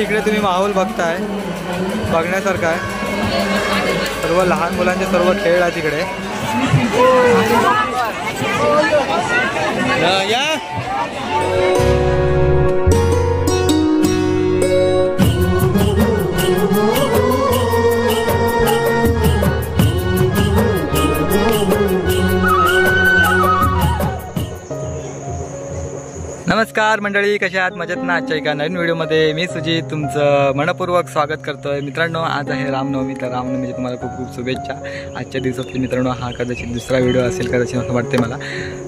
इकडे तुम्ही माहोल बघताय, बघण्यासारखा आहे। सर्व लहान मुलांचे सर्व खेळ आहे तिकडे। या नमस्कार मंडळी, कशा आहात? मजेत ना? आजच्या एका नवीन व्हिडिओमध्ये मी सुजित तुमचं मनपूर्वक स्वागत करतोय। मित्रांनो, आज आहे रामनवमी, तर रामनवमीची तुम्हाला खूप खूप शुभेच्छा। आजच्या दिवसातली मित्रांनो हा कदाचित दुसरा व्हिडिओ असेल कदाचित असं वाटते मला।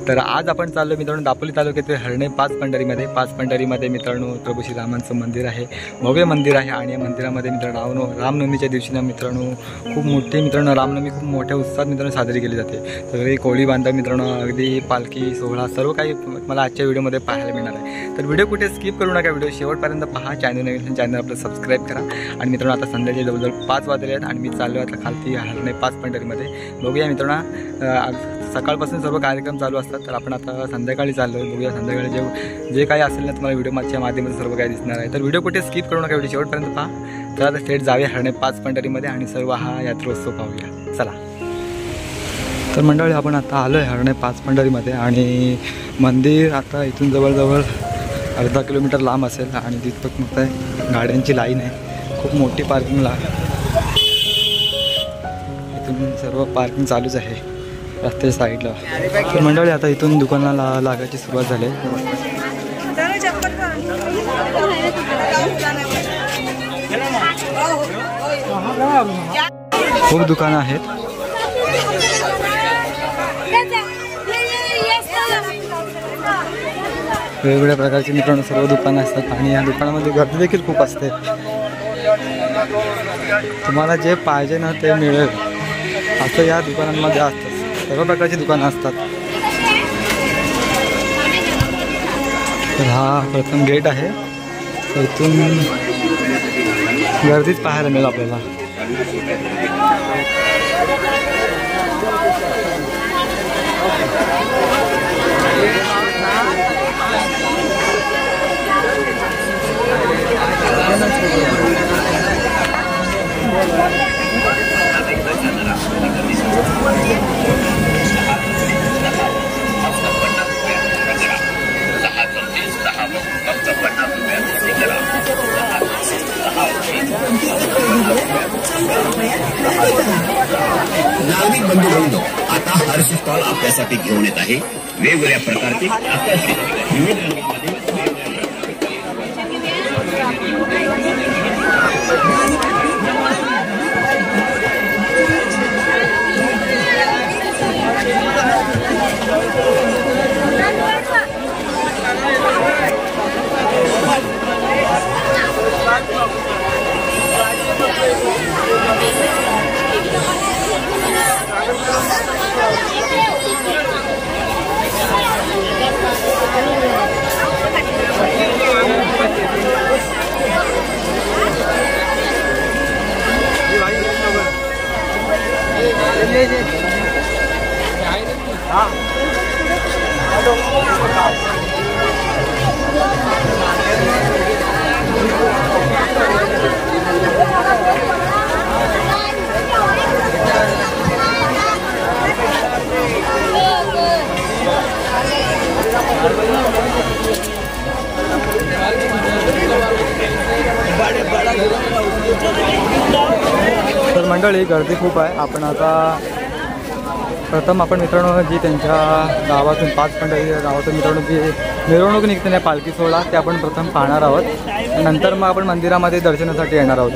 तर आज आपण चाललो मित्रांनो दापोली तालुक्यातील हरणे पाच पंढरीमध्ये मित्रांनो प्रभू श्रीरामांचं मंदिर आहे, भव्य मंदिर आहे। आणि या मंदिरामध्ये मित्रांनो रामनवमीच्या दिवशी ना मित्रांनो खूप मोठी मित्रांनो रामनवमी खूप मोठ्या उत्साहात मित्रांनो साजरी केली जाते। सगळी कोळी बांधव मित्रांनो, अगदी पालखी सोहळा सर्व काही मला आजच्या व्हिडिओमध्ये पाहायला मिळणार आहे। तर व्हिडिओ कुठे स्किप करू नका, व्हिडिओ शेवटपर्यंत पहा। चॅनल नवीन चॅनल आपलं सबस्क्राईब करा। आणि मित्रांनो आता संध्याकाळी जवळजवळ 5 वाजले आहेत आणि मी चाललो आता खालती हरणे पाच पंढरीमध्ये। बघूया मित्रांनो, सकाळपासून सर्व कार्यक्रम चालू असतात, तर आपण आता संध्याकाळी चाललो। बघूया संध्याकाळी जे काही असेल ना तुम्हाला व्हिडिओच्या माध्यमातून सर्व काही दिसणार आहे। तर व्हिडिओ कुठे स्किप करू नका, व्हिडिओ शेवटपर्यंत पहा। तर आता थेट जाऊया हरणे पाच पंढरीमध्ये आणि सर्व हा यात्रोत्सव पाहूया, चला। तर मंडळी आपण आता आलो आहे हरणे पाच पंढरीमध्ये आणि मंदिर आता इथून जवळजवळ अर्धा किलोमीटर लांब असेल आणि तिथं मग गाड्यांची लाईन आहे, खूप मोठी पार्किंगला। इथून सर्व पार्किंग चालूच आहे रस्त्याच्या साईडला। तर मंडळी आता इथून दुकानाला लागायची सुरुवात झाली। खूप दुकानं आहेत, वेगवेगळ्या प्रकारची मित्रांनो सर्व दुकानं असतात आणि या दुकानामध्ये गर्दी देखील खूप असते। तुम्हाला जे पाहिजे ना ते मिळेल असं या दुकानांमध्ये असतं, सर्व प्रकारची दुकानं असतात। तर हा प्रथम गेट आहे, तर इथून गर्दीच पाहायला मिळेल आपल्याला। नागरिक बंधू आता हर्ष स्टॉल आपल्यासाठी घेऊन येत आहे वेगवेगळ्या प्रकारचे तर मंडळी गर्दी खूप आहे। आपण आता प्रथम आपण मित्रांनो जी त्यांच्या गावातून पाच पंढरी गावातून मित्रांनो जी मिरवणूक निघते ना पालखी सोहळा ते आपण प्रथम पाहणार आहोत। नंतर मग आपण मंदिरामध्ये दर्शनासाठी येणार आहोत।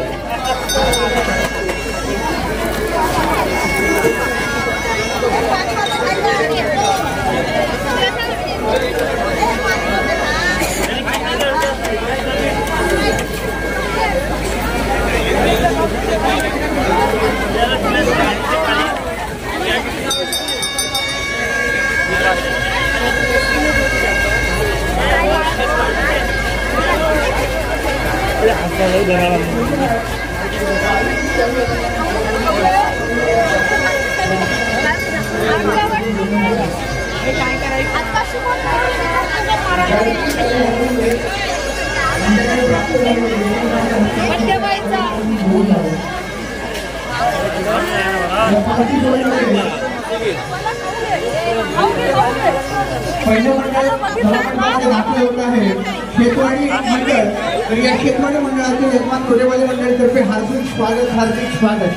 शेतवाडी मंडळ तर या शेतवाडी मंडळाचे यजमान कोरेवाले मंडळातर्फे हार्दिक स्वागत हार्दिक स्वागत.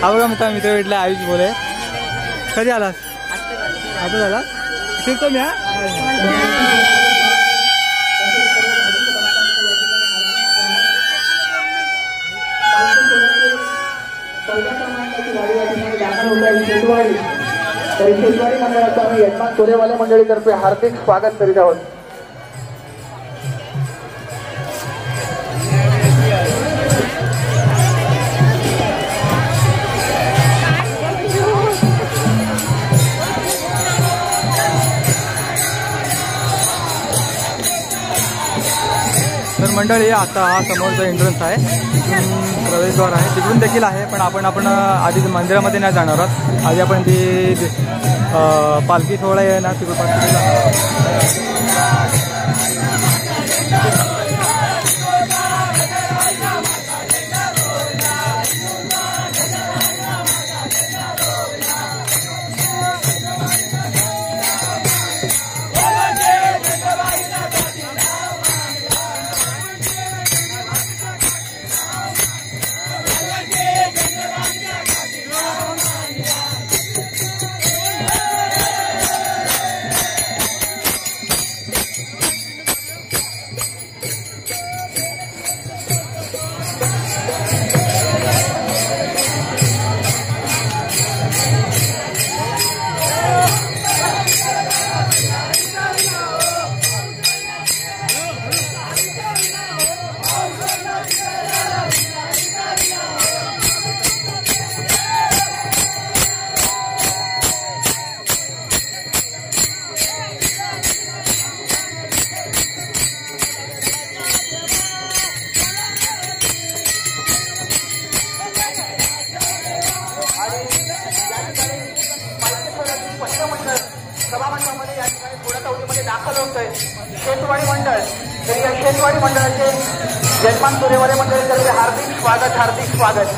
हा बघा मित्र भेटला आयुष बोले. कधी आलास? आता झाला फिरतो मी. शेतवाडी मंडळाचं आम्ही यजमान कोरेवाले मंडळीतर्फे हार्दिक स्वागत करीत आहोत. तर मंडळी आता हा समोरचा एंट्रन्स आहे, तिथून प्रवेशद्वार आहे, तिकडून देखील आहे. पण आपण आधी मंदिरामध्ये नाही जाणार आहोत. आधी आपण ती पालखी सोहळा आहे ना तिकडून सभामंडळामध्ये या ठिकाणी थोड्या दाखल होत आहे. शेतवाडी मंडळ तर या शेतवाडी मंडळाचे यजमान कोरेवाले मंडळाचे हार्दिक स्वागत हार्दिक स्वागत.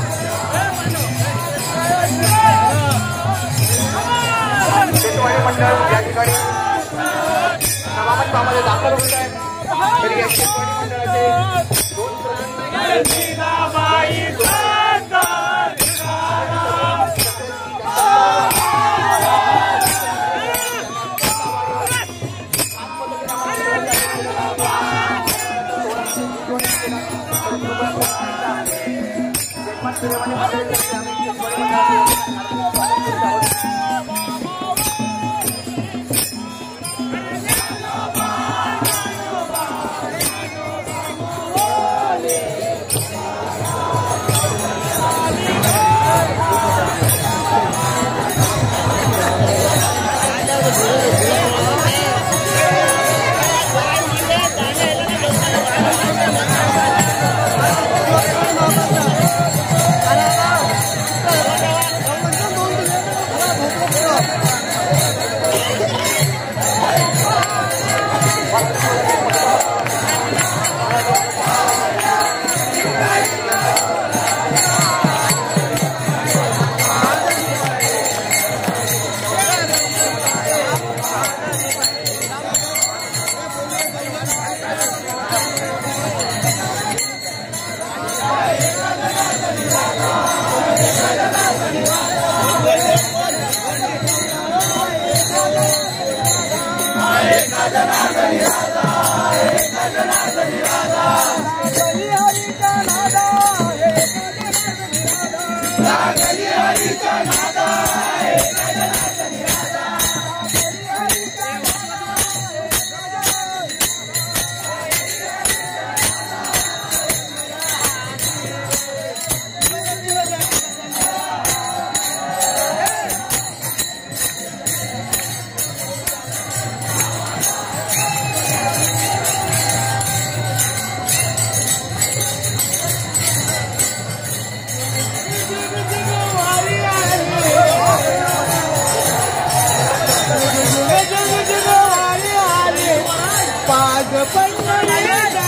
शेतवाडी मंडळ या ठिकाणी सभामंडळामध्ये दाखल होत आहे. तर या शेतवाडी मंडळाचे Yeah.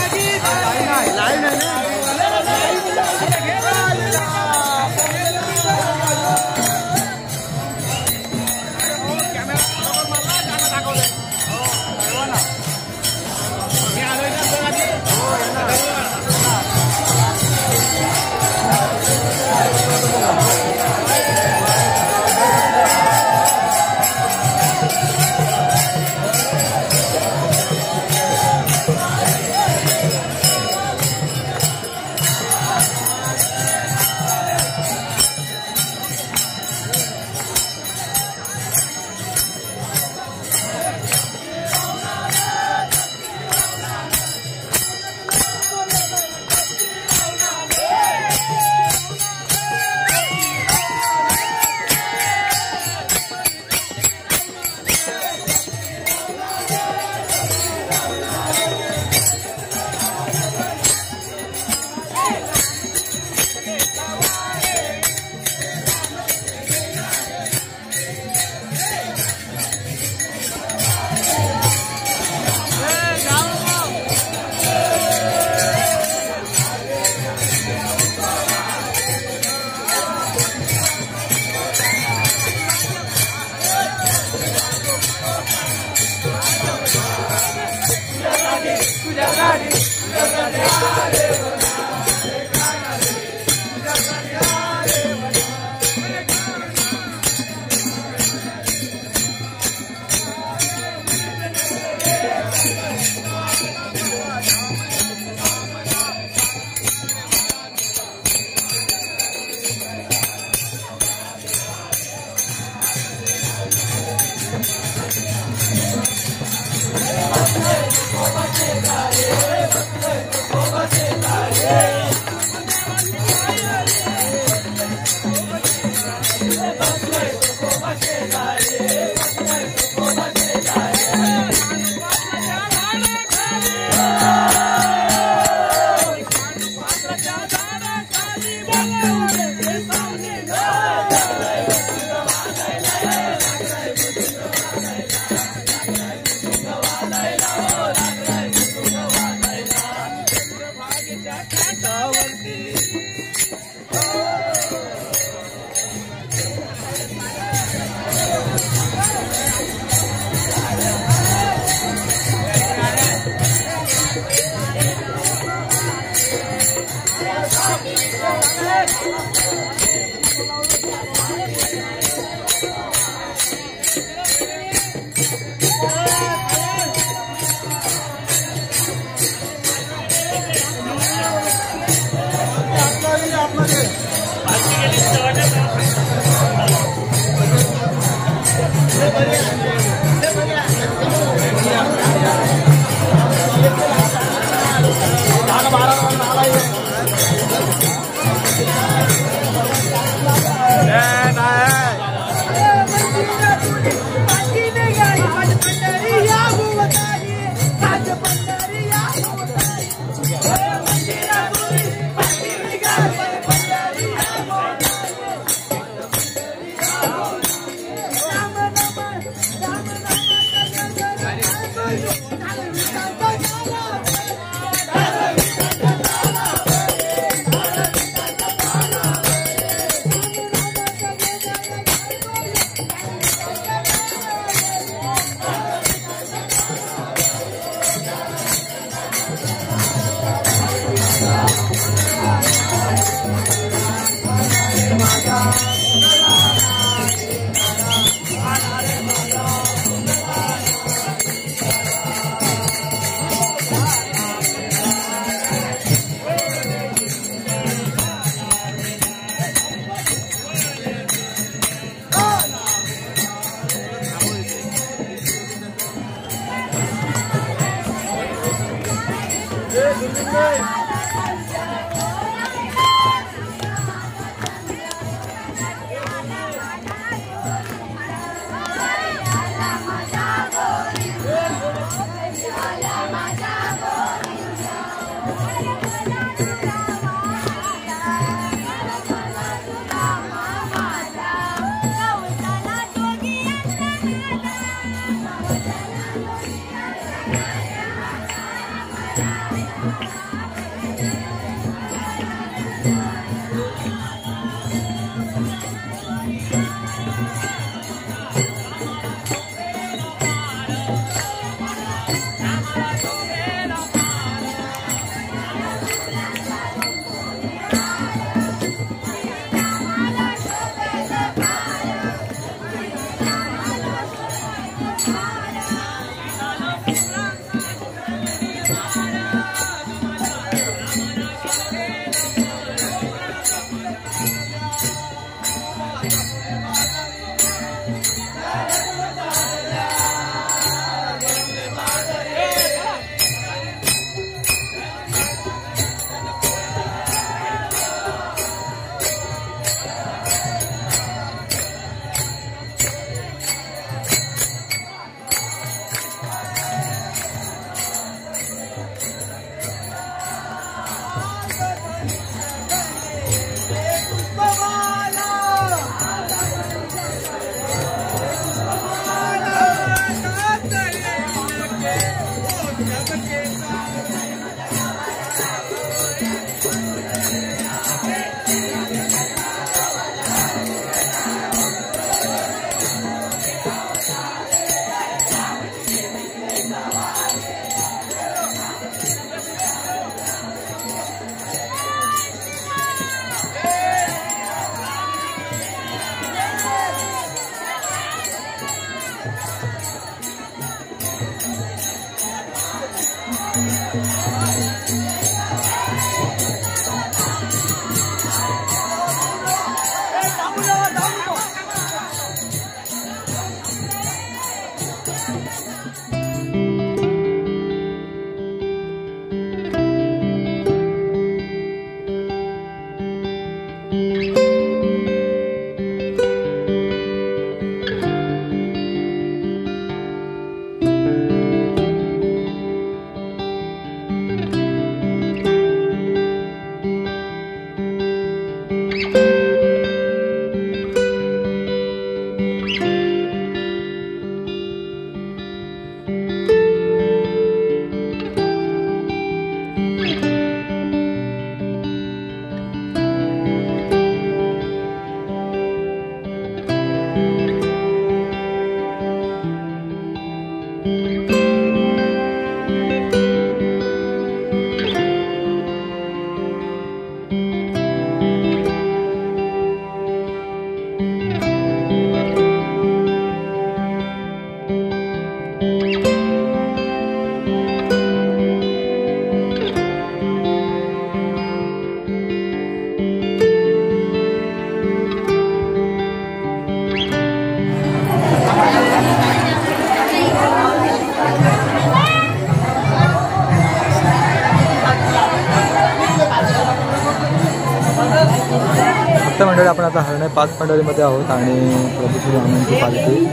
नमस्कार मंडळी, आपण आता हरणे 5 पंढरीमध्ये आहोत आणि प्रभू श्री रामांची पालखी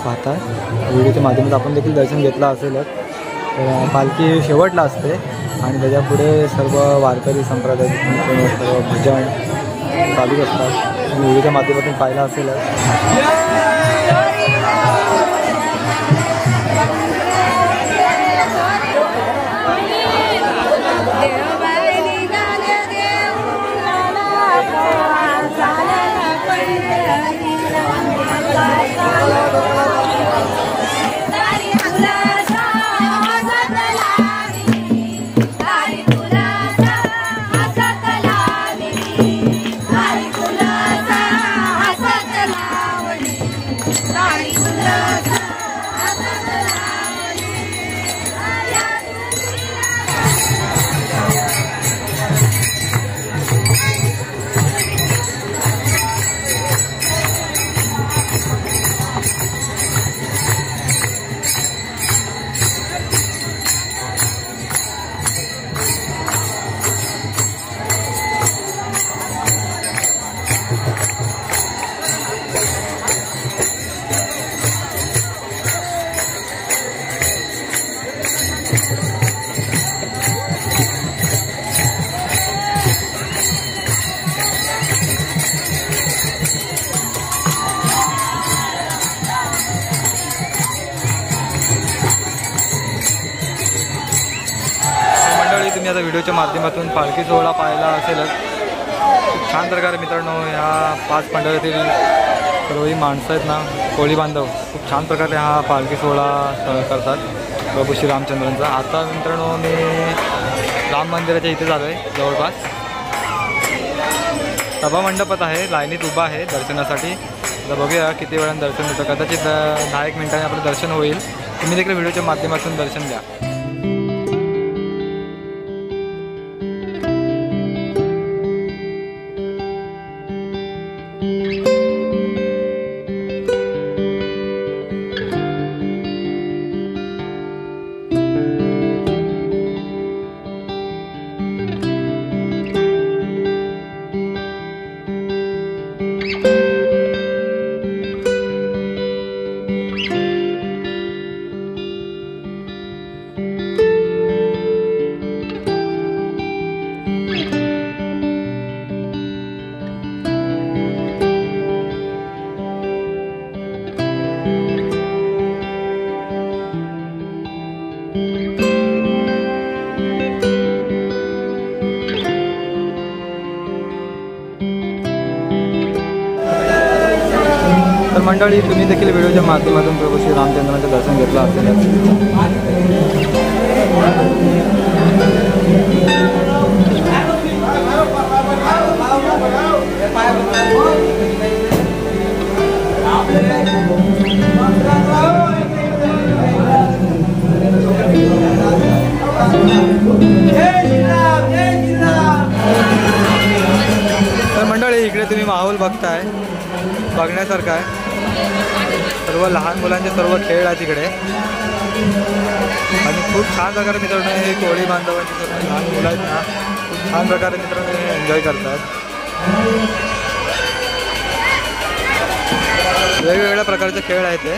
पाहता व्हिडिओच्या माध्यमातून आपण देखील दर्शन घेतलं असेलच. तर पालखी शेवटला असते आणि त्याच्यापुढे सर्व वारकरी संप्रदाय सर्व भजन चालूच असतात. व्हिडिओच्या माध्यमातून पाहिलं असेलच. तुम्ही आता व्हिडिओच्या माध्यमातून पालखी सोहळा पाहायला असेलच. खूप छान प्रकारे मित्रांनो ह्या 5 पंढरीतील सर्वही माणसं आहेत ना, कोळी बांधव खूप छान प्रकारे हा पालखी सोहळा करतात प्रभू श्री रामचंद्रांचा. आता मित्रांनो मी राम मंदिराच्या इथे झालो आहे. जवळपास सभामंडपात आहे, लाईनीत उभा आहे दर्शनासाठी. आता बघूया किती वेळानं दर्शन होतं. कदाचित 10-1 मिनिटांनी आपलं दर्शन होईल. तुम्ही देखील व्हिडिओच्या माध्यमातून दर्शन घ्या. तर मंडळी, तुम्ही देखील व्हिडिओच्या माध्यमातून प्रभू श्री रामचंद्रांचं दर्शन घेतलं असेल. तर मंडळी, इकडे तुम्ही माहोल बघताय, बघण्यासारखं आहे. सर्व लहान मुलांचे सर्व खेळ आहेत तिकडे आणि खूप छान प्रकारे मित्रांनो हे कोळी बांधवांचे सर्व लहान मुलं आहेत ना, खूप छान प्रकारे मित्रांनो हे एन्जॉय करतात. वेगवेगळ्या प्रकारचे खेळ आहेत ते.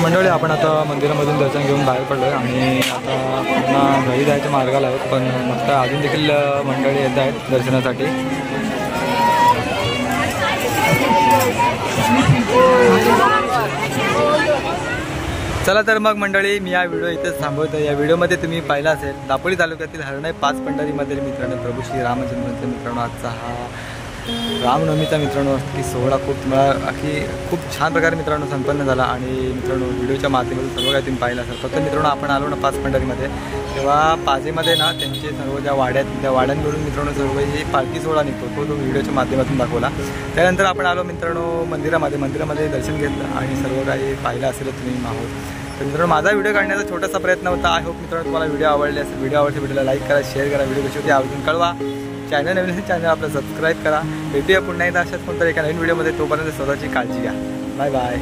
मंडळी आपण आता मंदिरामधून दर्शन घेऊन बाहेर पडलो आहे आणि आता पुन्हा घरी जायच्या मार्गाला आहेत, पण मस्त अजून देखील मंडळी येत आहेत दर्शनासाठी. चला तर मग मंडळी, मी हा व्हिडिओ इथेच थांबवतो. या व्हिडिओमध्ये तुम्ही पाहिला असेल दापोली तालुक्यातील हरणाई 5 पंढरीमधील मित्रांनो प्रभू श्री रामचंद्रांचा मित्रांनो आजचा हा रामनवमीचा मित्रांनो की सोहळा खूप छान प्रकारे मित्रांनो संपन्न झाला. आणि मित्रांनो व्हिडिओच्या माध्यमातून सर्व काही तुम्ही पाहिलं असेल. फक्त मित्रांनो आपण आलो ना 5 पंढरीमध्ये, तेव्हा पाजेमध्ये ना त्यांचे सर्व ज्या वाड्यात त्या वाड्यांवरून मित्रांनो सर्व ही पालखी सोहळा निघतो तो व्हिडिओच्या माध्यमातून दाखवला. त्यानंतर आपण आलो मित्रांनो मंदिरामध्ये दर्शन घेतलं आणि सर्व काही पाहिलं असेल तुम्ही माहोल. तर मित्रांनो माझा व्हिडिओ काढण्याचा छोटासा प्रयत्न होता. आय होप मित्रांनो तुम्हाला व्हिडिओ आवडले असेल. व्हिडिओ आवडते व्हिडिओला लाईक करा, शेअर करा, व्हिडिओ कशी होती आवडून कळवा. चॅनल नवीन असेल चॅनल आपलं सबस्क्राईब करा. भेटूया पुन्हा एकदा अशाच कोणत्या एका नवीन व्हिडिओमध्ये. तोपर्यंत स्वतःची काळजी घ्या. Bye bye.